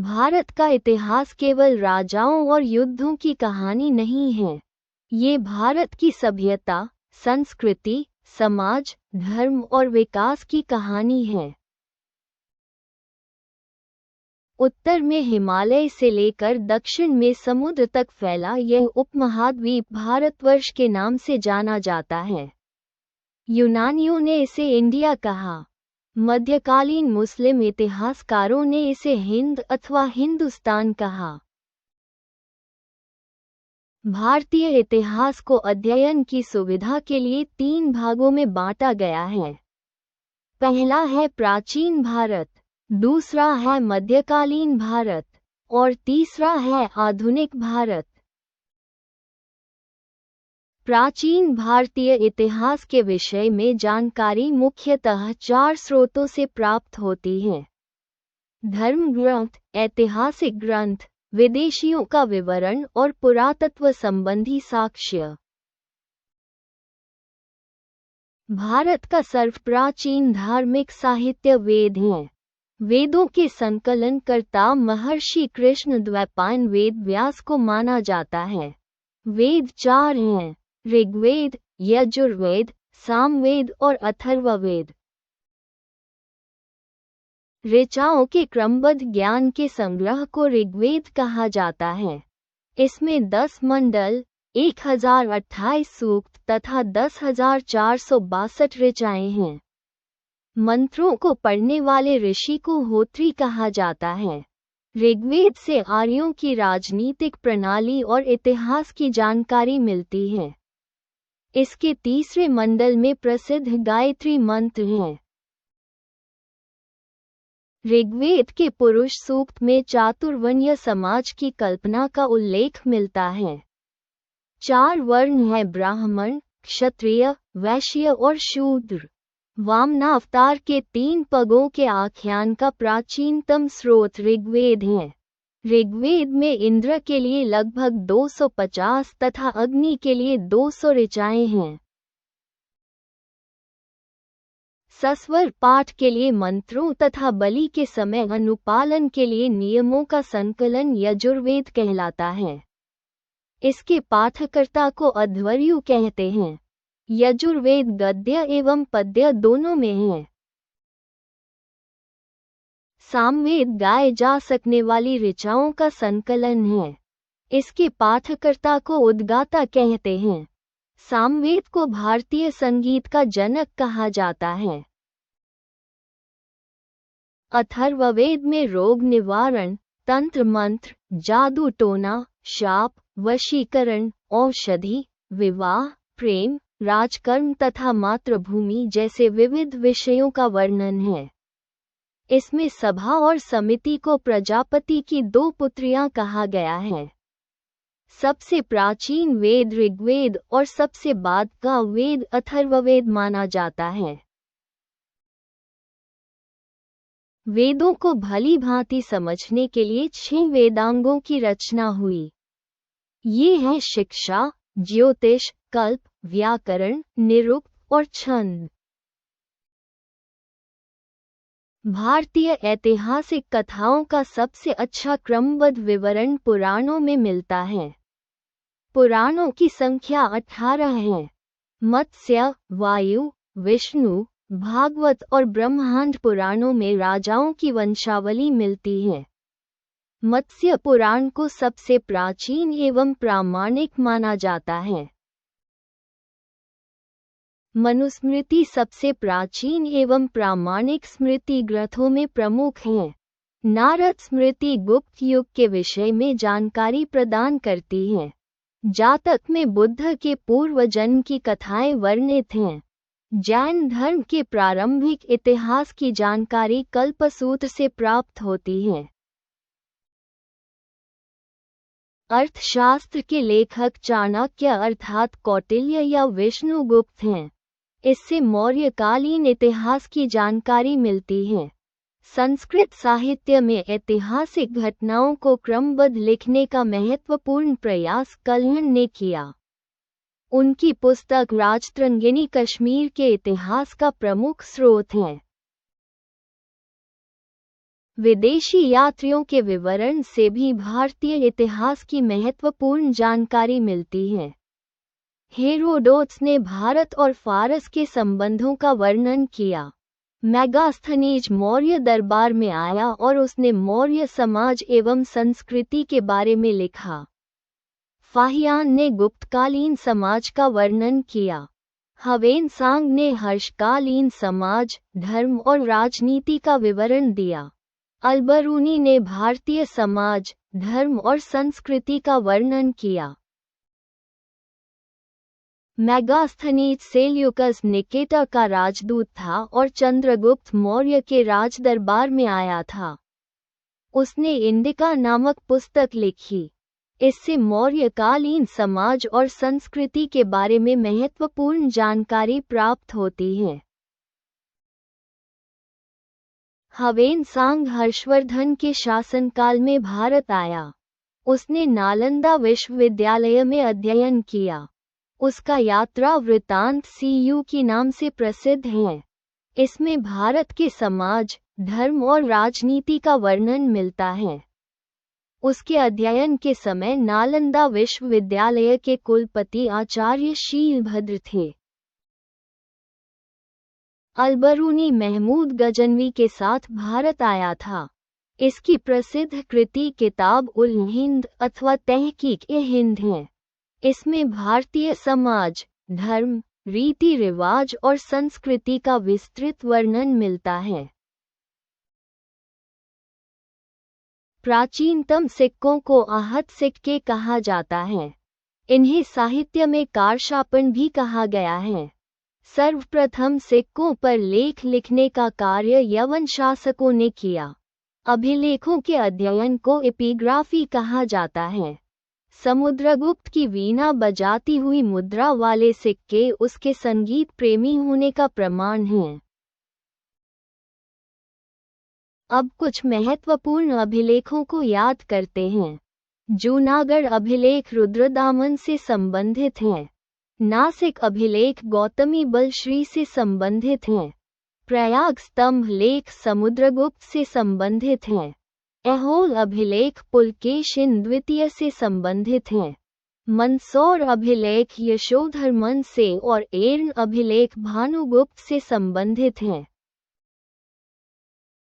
भारत का इतिहास केवल राजाओं और युद्धों की कहानी नहीं है। ये भारत की सभ्यता, संस्कृति, समाज, धर्म और विकास की कहानी है। उत्तर में हिमालय से लेकर दक्षिण में समुद्र तक फैला यह उपमहाद्वीप भारतवर्ष के नाम से जाना जाता है। यूनानियों ने इसे इंडिया कहा। मध्यकालीन मुस्लिम इतिहासकारों ने इसे हिंद अथवा हिंदुस्तान कहा। भारतीय इतिहास को अध्ययन की सुविधा के लिए 3 भागों में बांटा गया है। पहला है प्राचीन भारत, दूसरा है मध्यकालीन भारत और तीसरा है आधुनिक भारत। प्राचीन भारतीय इतिहास के विषय में जानकारी मुख्यतः 4 स्रोतों से प्राप्त होती है: धर्म ग्रंथ, ऐतिहासिक ग्रंथ, विदेशियों का विवरण और पुरातत्व संबंधी साक्ष्य। भारत का सर्वप्राचीन धार्मिक साहित्य वेद हैं। वेदों के संकलनकर्ता महर्षि कृष्णद्वैपायन वेद व्यास को माना जाता है। वेद 4 हैं: ऋग्वेद, यजुर्वेद, सामवेद और अथर्ववेद। ऋचाओं के क्रमबद्ध ज्ञान के संग्रह को ऋग्वेद कहा जाता है। इसमें 10 मंडल, 1028 सूक्त तथा 10,462 ऋचाएं हैं। मंत्रों को पढ़ने वाले ऋषि को होत्री कहा जाता है। ऋग्वेद से आर्यों की राजनीतिक प्रणाली और इतिहास की जानकारी मिलती है। इसके तीसरे मंडल में प्रसिद्ध गायत्री मंत्र हैं। ऋग्वेद के पुरुष सूक्त में चातुर्वर्ण्य समाज की कल्पना का उल्लेख मिलता है। 4 वर्ण हैं: ब्राह्मण, क्षत्रिय, वैश्य और शूद्र। वामनावतार के 3 पगों के आख्यान का प्राचीनतम स्रोत ऋग्वेद है। ऋग्वेद में इंद्र के लिए लगभग 250 तथा अग्नि के लिए 200 ऋचाएं हैं। सस्वर पाठ के लिए मंत्रों तथा बलि के समय अनुपालन के लिए नियमों का संकलन यजुर्वेद कहलाता है। इसके पाठकर्ता को अध्वर्यु कहते हैं। यजुर्वेद गद्य एवं पद्य दोनों में है। सामवेद गाए जा सकने वाली ऋचाओं का संकलन है। इसके पाठकर्ता को उद्गाता कहते हैं। सामवेद को भारतीय संगीत का जनक कहा जाता है। अथर्ववेद में रोग निवारण, तंत्र मंत्र, जादू टोना, शाप, वशीकरण, औषधि, विवाह, प्रेम, राजकर्म तथा मातृभूमि जैसे विविध विषयों का वर्णन है। इसमें सभा और समिति को प्रजापति की 2 पुत्रियां कहा गया है। सबसे प्राचीन वेद ऋग्वेद और सबसे बाद का वेद अथर्ववेद माना जाता है। वेदों को भली भांति समझने के लिए 6 वेदांगों की रचना हुई। ये हैं शिक्षा, ज्योतिष, कल्प, व्याकरण, निरुक्त और छंद। भारतीय ऐतिहासिक कथाओं का सबसे अच्छा क्रमबद्ध विवरण पुराणों में मिलता है। पुराणों की संख्या 18 है। मत्स्य, वायु, विष्णु, भागवत और ब्रह्मांड पुराणों में राजाओं की वंशावली मिलती है। मत्स्य पुराण को सबसे प्राचीन एवं प्रामाणिक माना जाता है। मनुस्मृति सबसे प्राचीन एवं प्रामाणिक स्मृति ग्रंथों में प्रमुख है। नारद स्मृति गुप्त युग के विषय में जानकारी प्रदान करती है। जातक में बुद्ध के पूर्व जन्म की कथाएं वर्णित हैं। जैन धर्म के प्रारंभिक इतिहास की जानकारी कल्पसूत्र से प्राप्त होती है। अर्थशास्त्र के लेखक चाणक्य अर्थात कौटिल्य या विष्णुगुप्त हैं। इससे मौर्यकालीन इतिहास की जानकारी मिलती है। संस्कृत साहित्य में ऐतिहासिक घटनाओं को क्रमबद्ध लिखने का महत्वपूर्ण प्रयास कल्हण ने किया। उनकी पुस्तक राजतरंगिणी कश्मीर के इतिहास का प्रमुख स्रोत है। विदेशी यात्रियों के विवरण से भी भारतीय इतिहास की महत्वपूर्ण जानकारी मिलती है। हेरोडोटस ने भारत और फारस के संबंधों का वर्णन किया। मेगास्थनीज मौर्य दरबार में आया और उसने मौर्य समाज एवं संस्कृति के बारे में लिखा। फाहियान ने गुप्तकालीन समाज का वर्णन किया। ह्वेनसांग ने हर्षकालीन समाज, धर्म और राजनीति का विवरण दिया। अलबरूनी ने भारतीय समाज, धर्म और संस्कृति का वर्णन किया। मेगास्थनीज सेल्यूकस निकेटर का राजदूत था और चंद्रगुप्त मौर्य के राजदरबार में आया था। उसने इंडिका नामक पुस्तक लिखी। इससे मौर्यकालीन समाज और संस्कृति के बारे में महत्वपूर्ण जानकारी प्राप्त होती है। ह्वेनसांग हर्षवर्धन के शासनकाल में भारत आया। उसने नालंदा विश्वविद्यालय में अध्ययन किया। उसका यात्रा वृत्तांत CU के नाम से प्रसिद्ध है। इसमें भारत के समाज, धर्म और राजनीति का वर्णन मिलता है। उसके अध्ययन के समय नालंदा विश्वविद्यालय के कुलपति आचार्य शीलभद्र थे। अलबरूनी महमूद गजनवी के साथ भारत आया था। इसकी प्रसिद्ध कृति किताब उल हिंद अथवा तहकीक-ए-हिंद है। इसमें भारतीय समाज, धर्म, रीति रिवाज और संस्कृति का विस्तृत वर्णन मिलता है। प्राचीनतम सिक्कों को आहत सिक्के कहा जाता है। इन्हें साहित्य में कारशापन भी कहा गया है। सर्वप्रथम सिक्कों पर लेख लिखने का कार्य यवन शासकों ने किया। अभिलेखों के अध्ययन को एपिग्राफी कहा जाता है। समुद्रगुप्त की वीणा बजाती हुई मुद्रा वाले सिक्के उसके संगीत प्रेमी होने का प्रमाण हैं। अब कुछ महत्वपूर्ण अभिलेखों को याद करते हैं। जूनागढ़ अभिलेख रुद्रदामन से संबंधित है। नासिक अभिलेख गौतमी बलश्री से संबंधित हैं। प्रयाग स्तंभ लेख समुद्रगुप्त से संबंधित हैं। ऐहोल अभिलेख पुलकेशिन द्वितीय से संबंधित हैं। मंदसौर अभिलेख यशोधर्मन से और एर्न अभिलेख भानुगुप्त से संबंधित हैं।